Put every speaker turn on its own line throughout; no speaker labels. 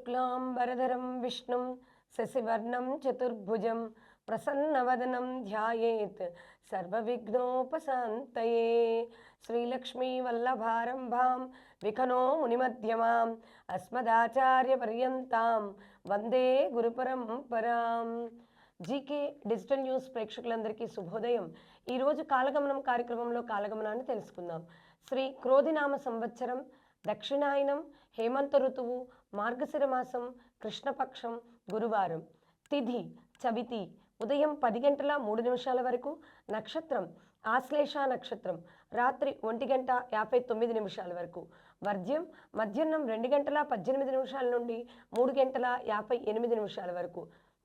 शुक्लांबरधरं विष्णुं शशिवर्णं चतुर्भुजं प्रसन्नवदनं ध्यायेत् सर्वविघ्नोपशान्तये। श्रीलक्ष्मीवल्लभारम्भां विकनो मुनिमध्यमाम् अस्मदाचार्यपर्यन्तां వందే గురుపరంపరాం. జీకే డిజిటల్ న్యూస్ ప్రేక్షకులందరికీ శుభోదయం. ఈరోజు కాలగమనం కార్యక్రమంలో కాలగమనాన్ని తెలుసుకుందాం. శ్రీ క్రోధినామ సంవత్సరం, దక్షిణాయనం, హేమంత ఋతువు, మార్గశిర మాసం, కృష్ణపక్షం, గురువారం. తిథి చవితి, ఉదయం 10 గంటల 3 నిమిషాల వరకు. నక్షత్రం ఆశ్లేష నక్షత్రం, రాత్రి 1:59 వరకు. వర్జ్యం మధ్యాహ్నం 2 గంటల 18 నిమిషాల నుండి 3 గంటల 58 నిమిషాల వరకు.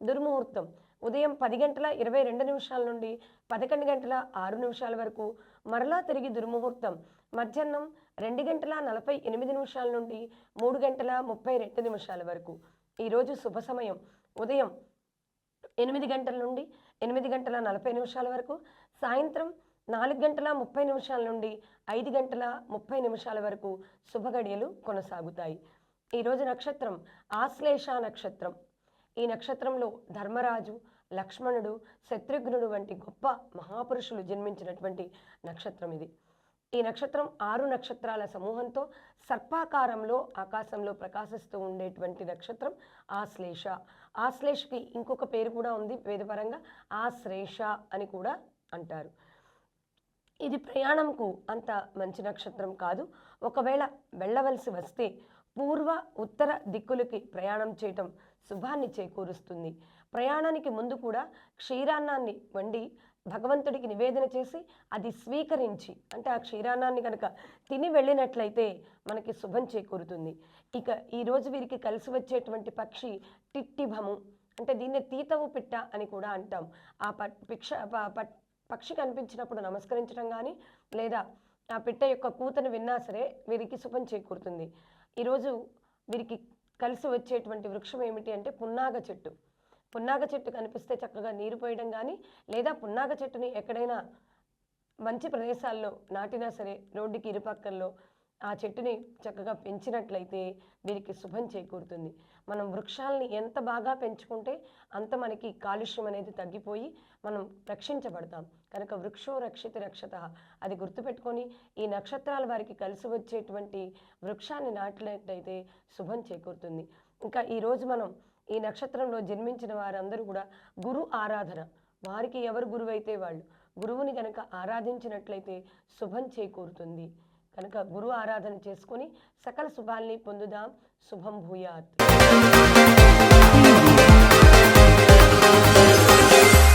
దుర్ముహూర్తం ఉదయం 10 గంటల 22 నిమిషాల నుండి 11 గంటల 6 నిమిషాల వరకు. మరలా తిరిగి దుర్ముహూర్తం మధ్యాహ్నం 2 గంటల 48 నిమిషాల నుండి 3 గంటల 32 నిమిషాల వరకు. ఈరోజు శుభ సమయం ఉదయం 8 గంటల నుండి 8 గంటల 40 నిమిషాల వరకు. సాయంత్రం 4 గంటల 30 నిమిషాల నుండి 5 గంటల 30 నిమిషాల వరకు శుభగడియలు కొనసాగుతాయి. ఈరోజు నక్షత్రం ఆశ్లేష నక్షత్రం. ఈ నక్షత్రంలో ధర్మరాజు, లక్ష్మణుడు, శత్రుఘ్నుడు వంటి గొప్ప మహాపురుషులు జన్మించినటువంటి నక్షత్రం ఇది. ఈ నక్షత్రం 6 నక్షత్రాల సమూహంతో సర్పాకారంలో ఆకాశంలో ప్రకాశిస్తూ ఉండేటువంటి నక్షత్రం ఆశ్లేష. ఆశ్లేషకి ఇంకొక పేరు కూడా ఉంది వేదపరంగా, ఆశ్లేష అని కూడా అంటారు. ఇది ప్రయాణంకు అంత మంచి నక్షత్రం కాదు. ఒకవేళ వెళ్ళవలసి వస్తే పూర్వ ఉత్తర దిక్కులకి ప్రయాణం చేయటం శుభాన్ని చేకూరుస్తుంది. ప్రయాణానికి ముందు కూడా క్షీరాన్నాన్ని వండి భగవంతుడికి నివేదన చేసి అది స్వీకరించి, అంటే ఆ క్షీరాన్నాన్ని కనుక తిని వెళ్ళినట్లయితే మనకి శుభం చేకూరుతుంది. ఇక ఈరోజు వీరికి కలిసి వచ్చేటువంటి పక్షి టిట్టిభము, అంటే దీన్ని తీతవు పిట్ట అని కూడా అంటాం. ఆ పక్షి కనిపించినప్పుడు నమస్కరించడం కానీ లేదా ఆ పిట్ట యొక్క కూతను విన్నా సరే వీరికి శుభం చేకూరుతుంది. ఈరోజు వీరికి కలిసి వచ్చేటువంటి వృక్షం ఏమిటి అంటే పున్నాగ చెట్టు. పున్నాగ చెట్టు కనిపిస్తే చక్కగా నీరు పోయడం కానీ లేదా పున్నాగ చెట్టుని ఎక్కడైనా మంచి ప్రదేశాల్లో నాటినా సరే రోడ్డుకి ఇరుపక్కల్లో ఆ చెట్టుని చక్కగా పెంచినట్లయితే వీరికి శుభం చేకూరుతుంది. మనం వృక్షాలని ఎంత బాగా పెంచుకుంటే అంత మనకి కాలుష్యం అనేది తగ్గిపోయి మనం రక్షించబడతాం. కనుక వృక్షో రక్షిత రక్షత, అది గుర్తుపెట్టుకొని ఈ నక్షత్రాల వారికి కలిసి వచ్చేటువంటి వృక్షాన్ని నాటినట్లయితే శుభం చేకూరుతుంది. ఇంకా ఈరోజు మనం ఈ నక్షత్రంలో జన్మించిన వారందరూ కూడా గురు ఆరాధన, వారికి ఎవరు గురువైతే వాళ్ళు గురువుని కనుక ఆరాధించినట్లయితే శుభం చేకూరుతుంది. కనుక గురు ఆరాధన చేసుకొని సకల శుభాల్ని పొందుదాం. శుభం భూయాత్.